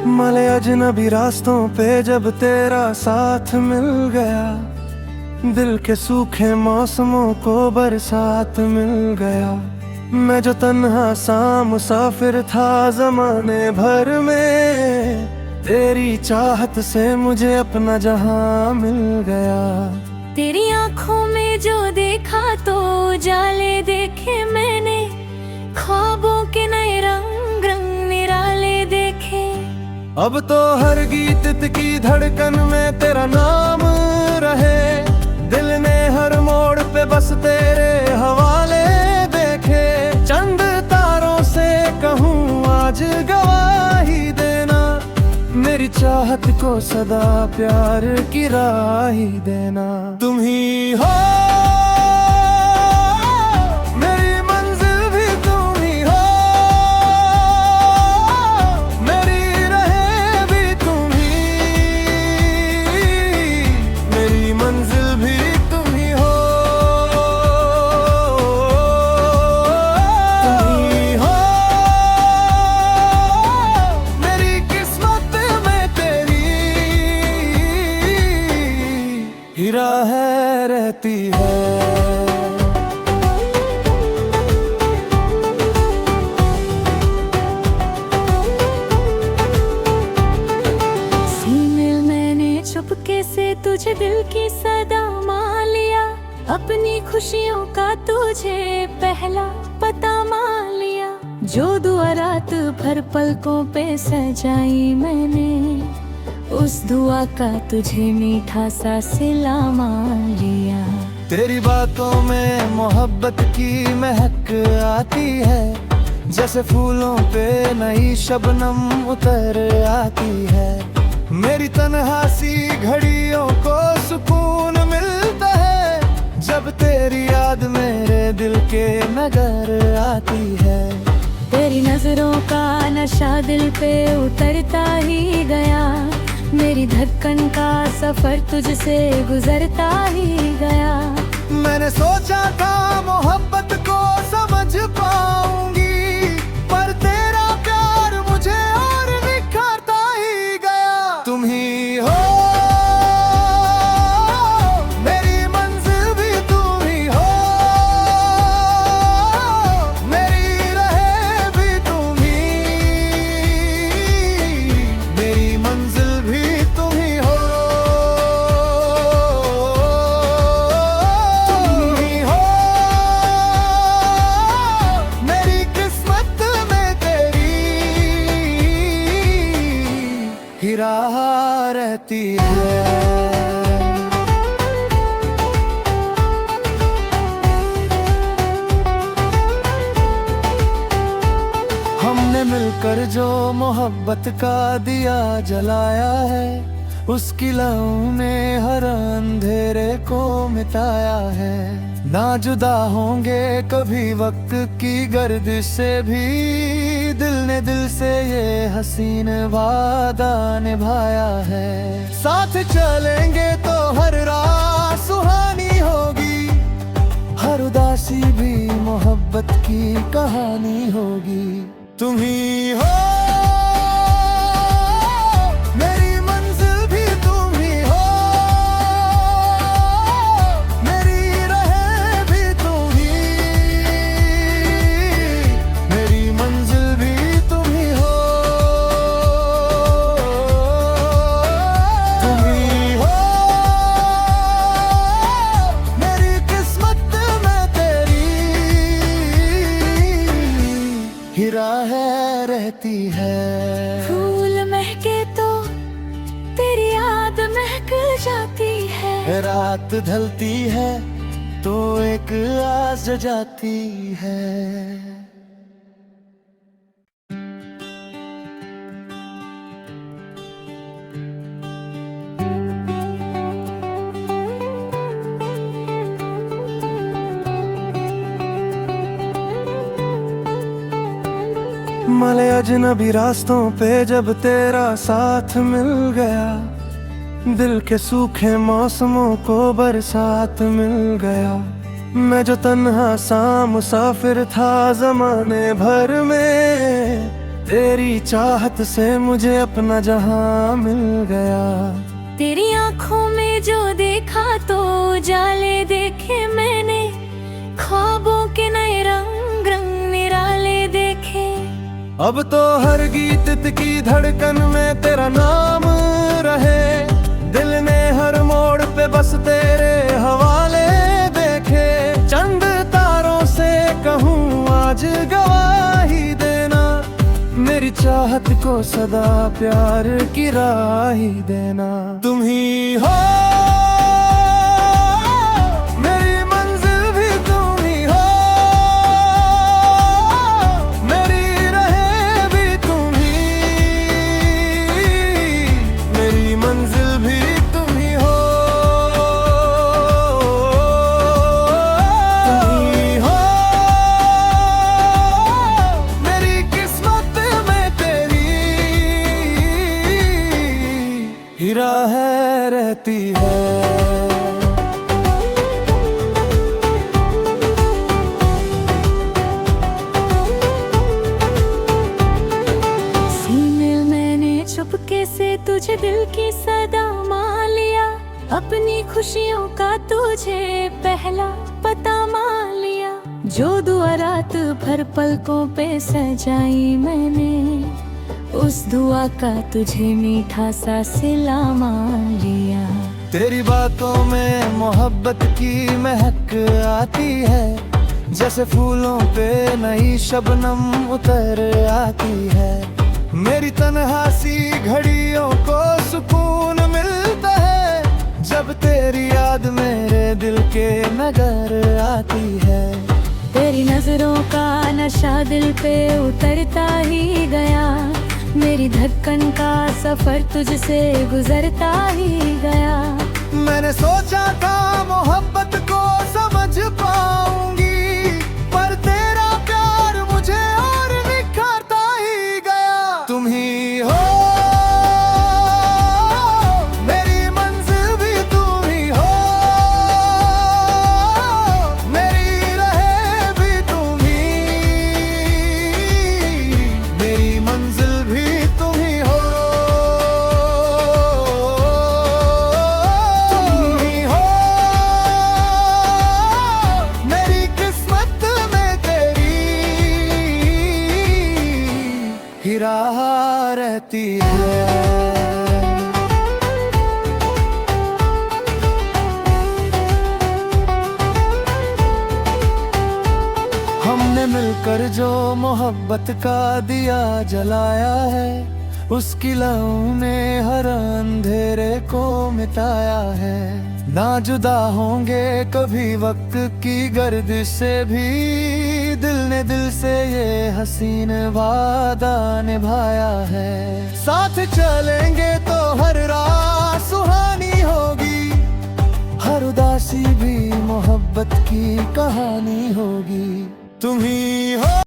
मले अजनबी रास्तों पे जब तेरा साथ मिल गया, दिल के सूखे मौसमों को बरसात मिल गया। मैं जो तन्हा सा मुसाफिर था जमाने भर में, तेरी चाहत से मुझे अपना जहां मिल गया। तेरी आंखों में जो देखा तो जाले देखे मैंने, ख्वाबों के नए रंग रंग निराले देखे। अब तो हर गीत की धड़कन में तेरा नाम रहे, दिल ने हर मोड़ पे बस तेरे हवाले देखे। चंद तारों से कहूँ आज गवाही देना, मेरी चाहत को सदा प्यार की राही देना। तुम ही हो मेरी मंजिल भी तुम ही हो, मेरी राहें भी तुम ही, मेरी मंजिल भी तुम ही हो। तुम ही हो मेरी किस्मत में, तेरी हीरा है रहती है। सीने मैंने चुपके से तुझे दिल की सदा मान लिया, अपनी खुशियों का तुझे पहला पता मान लिया। जो दुआ रात भर पलकों पे सजाई मैंने, उस दुआ का तुझे मीठा सा सिला मान लिया। तेरी बातों में मोहब्बत की महक आती है, जैसे फूलों पे नई शबनम उतर आती है। मेरी तन्हा सी घड़ियों को सुकून मिलता है, जब तेरी याद मेरे दिल के नगर आती है। तेरी नजरों का नशा दिल पे उतरता ही गया, मेरी धड़कन का सफर तुझसे गुजरता ही गया। मैंने सोचा था मोहब्बत को समझ पाऊंगी, पर तेरा प्यार मुझे और निखारता ही गया। तुम ही हो मेरी मंजिल भी तुम ही हो, मेरी राहें भी तुम ही, मेरी मंजिल भी तुम ही हो। तुम ही हो मेरी किस्मत में, तेरी हीरा रहती है। हमने मिलकर जो मोहब्बत का दिया जलाया है, उसकी लहू ने हर अंधेरे को मिटाया है। ना जुदा होंगे कभी वक्त की गर्दिश से भी, दिल ने दिल से ये हसीन वादा निभाया है। साथ चलेंगे तो हर रात सुहानी होगी, हर उदासी भी मोहब्बत की कहानी होगी। तुम ही हो मेरी मंजिल भी तुम ही हो, मेरी राहें भी तुम ही, मेरी मंजिल भी तुम ही हो। तुम ही हो मेरी किस्मत में, तेरी हीरा है रहती है। फूल महके तो तेरी याद महक जाती है, रात ढलती है तो एक आस जाती है। मले अजनबी रास्तों पे जब तेरा साथ मिल गया, दिल के सूखे मौसमों को बरसात मिल गया। मैं जो तन्हा सा मुसाफिर था जमाने भर में, तेरी चाहत से मुझे अपना जहां मिल गया। तेरी आंखों में जो देखा तो जाले देखे मैंने, ख्वाबों के नए रंग रंग निराले देखे। अब तो हर गीत की धड़कन में तेरा नाम रहे, दिल ने हर मोड़ पे बस तेरे हवाले देखे। चंद तारों से कहूँ आज गवाही देना, मेरी चाहत को सदा प्यार की राही देना। तुम ही हो मेरी मंजिल भी तुम ही हो, मेरी रहे भी तुम ही, मेरी मंजिल भी तुम ही हो। तुम ही हो मेरी किस्मत में तेरी, हीरा है रहती है। सीने मैंने चुपके से तुझे दिल की सदा मान लिया, अपनी खुशियों का तुझे पहला पता मान लिया। जो दुआ रात भर पलकों पे सजाई मैंने, उस दुआ का तुझे मीठा सा सिला मान लिया। तेरी बातों में मोहब्बत की महक आती है, जैसे फूलों पे नई शबनम उतर आती है। मेरी तन्हा सी घड़ियों को सुकून मिलता है, जब तेरी याद मेरे दिल के नगर आती है। तेरी नजरों का नशा दिल पे उतरता ही गया, मेरी धड़कन का सफर तुझसे गुजरता ही गया। मैंने सोचा था मोहब्बत को समझ पाऊंगी, पर तेरा प्यार मुझे और निखारता ही गया। तुम ही हो मेरी मंजिल भी तुम ही हो, मेरी रहे भी तुम ही, मेरी मंजिल भी तुम ही हो। तुम ही हो मेरी किस्मत में तेरी, हीरा रहती है। हमने मिलकर जो मोहब्बत का दिया जलाया है, उसकी लहू ने हर अंधेरे को मिटाया है। ना जुदा होंगे कभी वक्त की गर्दिश से भी, दिल ने दिल से ये हसीन वादा निभाया है। साथ चलेंगे तो हर रात सुहानी होगी, हर उदासी भी मोहब्बत की कहानी होगी। तुम ही हो